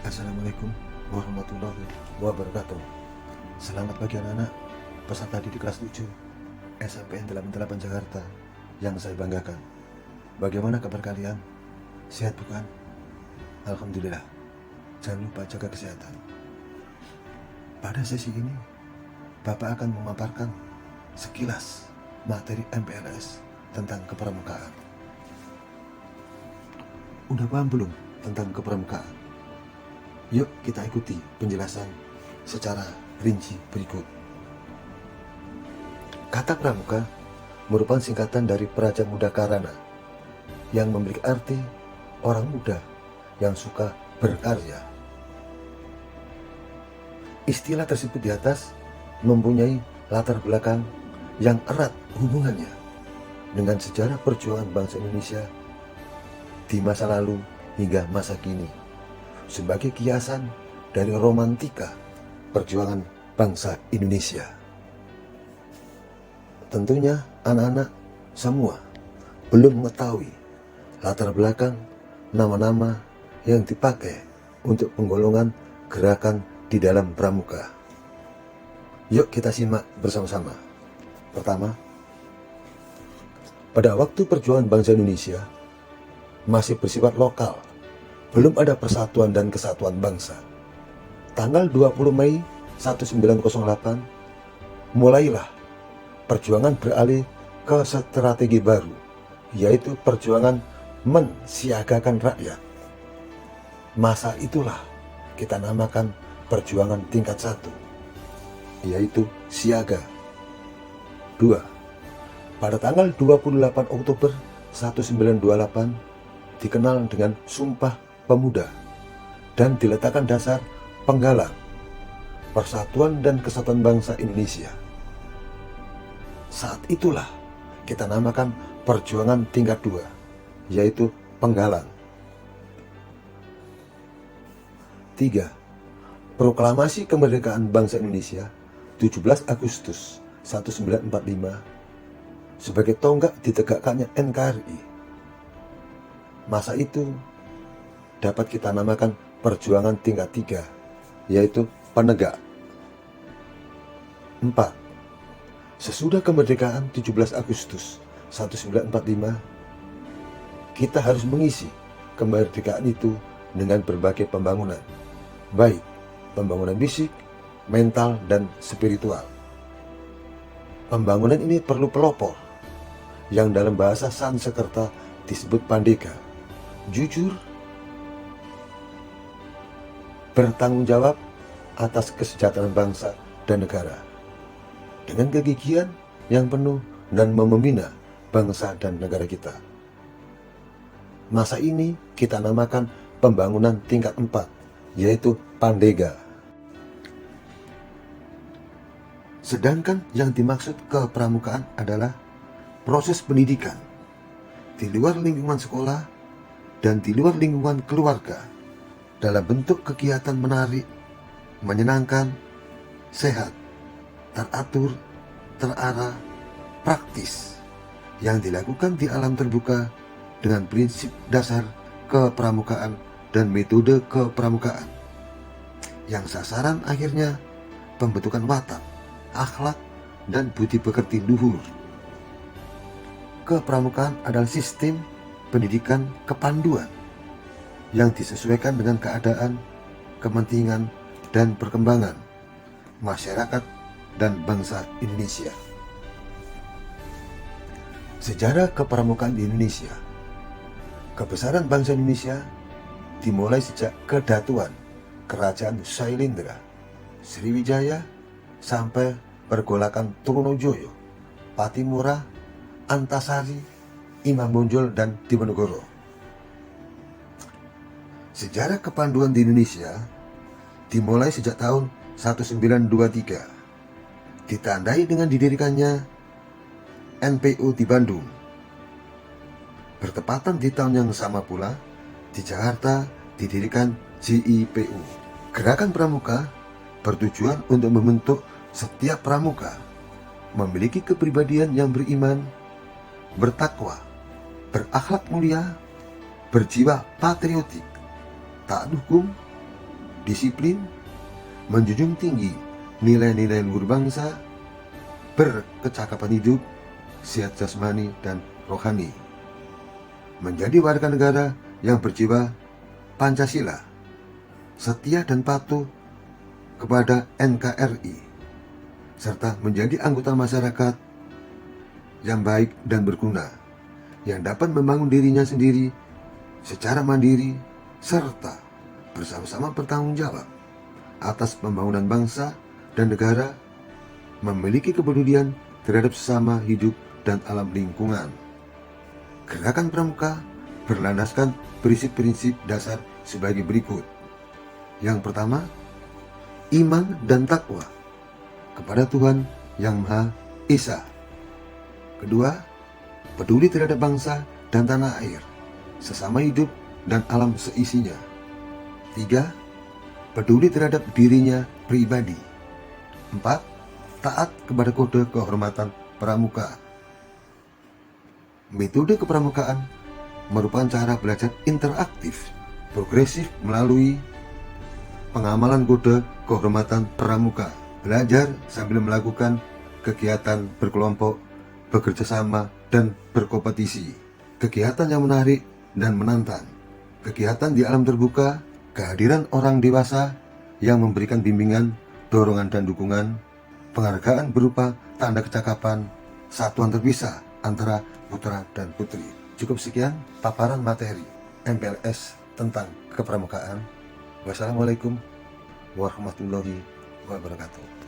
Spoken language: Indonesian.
Assalamualaikum warahmatullahi wabarakatuh. Selamat pagi anak-anak peserta didik kelas 7 SMPN 88 Jakarta yang saya banggakan. Bagaimana kabar kalian? Sehat bukan? Alhamdulillah. Jangan lupa jaga kesehatan. Pada sesi ini, Bapak akan memaparkan sekilas materi MPLS tentang kepramukaan. Udah paham belum tentang kepramukaan? Yuk kita ikuti penjelasan secara rinci berikut. Kata pramuka merupakan singkatan dari Praja Muda Karana yang memiliki arti orang muda yang suka berkarya. Istilah tersebut di atas mempunyai latar belakang yang erat hubungannya dengan sejarah perjuangan bangsa Indonesia di masa lalu hingga masa kini, sebagai kiasan dari romantika perjuangan bangsa Indonesia. Tentunya anak-anak semua belum mengetahui latar belakang nama-nama yang dipakai untuk penggolongan gerakan di dalam pramuka. Yuk kita simak bersama-sama. Pertama, pada waktu perjuangan bangsa Indonesia masih bersifat lokal, belum ada persatuan dan kesatuan bangsa. Tanggal 20 Mei 1908, mulailah perjuangan beralih ke strategi baru, yaitu perjuangan mensiagakan rakyat. Masa itulah kita namakan perjuangan tingkat 1, yaitu siaga. 2. Pada tanggal 28 Oktober 1928, dikenal dengan Sumpah Pemuda dan diletakkan dasar penggalang persatuan dan kesatuan bangsa Indonesia. Saat itulah kita namakan perjuangan tingkat 2, yaitu penggalang. 3. Proklamasi kemerdekaan bangsa Indonesia 17 Agustus 1945 sebagai tonggak ditegakkannya NKRI. Masa itu dapat kita namakan perjuangan tingkat 3, yaitu penegak. 4. Sesudah kemerdekaan 17 Agustus 1945, kita harus mengisi kemerdekaan itu dengan berbagai pembangunan, baik pembangunan fisik, mental, dan spiritual. Pembangunan ini perlu pelopor, yang dalam bahasa Sanskerta disebut pandega, jujur, bertanggung jawab atas kesejahteraan bangsa dan negara, dengan kegigihan yang penuh dan membina bangsa dan negara kita. Masa ini kita namakan pembangunan tingkat 4, yaitu pandega. Sedangkan yang dimaksud kepramukaan adalah proses pendidikan di luar lingkungan sekolah dan di luar lingkungan keluarga, dalam bentuk kegiatan menarik, menyenangkan, sehat, teratur, terarah, praktis, yang dilakukan di alam terbuka dengan prinsip dasar kepramukaan dan metode kepramukaan, yang sasaran akhirnya pembentukan watak, akhlak, dan budi pekerti luhur. Kepramukaan adalah sistem pendidikan kepanduan yang disesuaikan dengan keadaan, kepentingan, dan perkembangan masyarakat dan bangsa Indonesia. Sejarah kepramukaan di Indonesia. Kebesaran bangsa Indonesia dimulai sejak kedatuan Kerajaan Sailendra, Sriwijaya, sampai pergolakan Trunojoyo, Patimura, Antasari, Imam Bonjol, dan Diponegoro. Sejarah kepanduan di Indonesia dimulai sejak tahun 1923, ditandai dengan didirikannya NPO di Bandung. Bertepatan di tahun yang sama pula, di Jakarta didirikan JIPU. Gerakan pramuka bertujuan untuk membentuk setiap pramuka memiliki kepribadian yang beriman, bertakwa, berakhlak mulia, berjiwa patriotik, taat hukum, disiplin, menjunjung tinggi nilai-nilai luhur bangsa, berkecakapan hidup, sehat jasmani dan rohani. Menjadi warga negara yang berjiwa Pancasila, setia dan patuh kepada NKRI, serta menjadi anggota masyarakat yang baik dan berguna, yang dapat membangun dirinya sendiri secara mandiri, serta bersama-sama bertanggung jawab atas pembangunan bangsa dan negara, memiliki kepedulian terhadap sesama hidup dan alam lingkungan. Gerakan Pramuka berlandaskan prinsip-prinsip dasar sebagai berikut. Yang pertama, iman dan takwa kepada Tuhan Yang Maha Esa. Kedua, peduli terhadap bangsa dan tanah air, sesama hidup dan alam seisinya. Tiga, peduli terhadap dirinya pribadi. Empat, taat kepada kode kehormatan pramuka. Metode kepramukaan merupakan cara belajar interaktif, progresif melalui pengamalan kode kehormatan pramuka. Belajar sambil melakukan kegiatan berkelompok, bekerja sama, dan berkompetisi. Kegiatan yang menarik dan menantang. Kegiatan di alam terbuka, kehadiran orang dewasa yang memberikan bimbingan, dorongan dan dukungan, penghargaan berupa tanda kecakapan, satuan terpisah antara putra dan putri. Cukup sekian paparan materi MPLS tentang kepramukaan. Wassalamualaikum warahmatullahi wabarakatuh.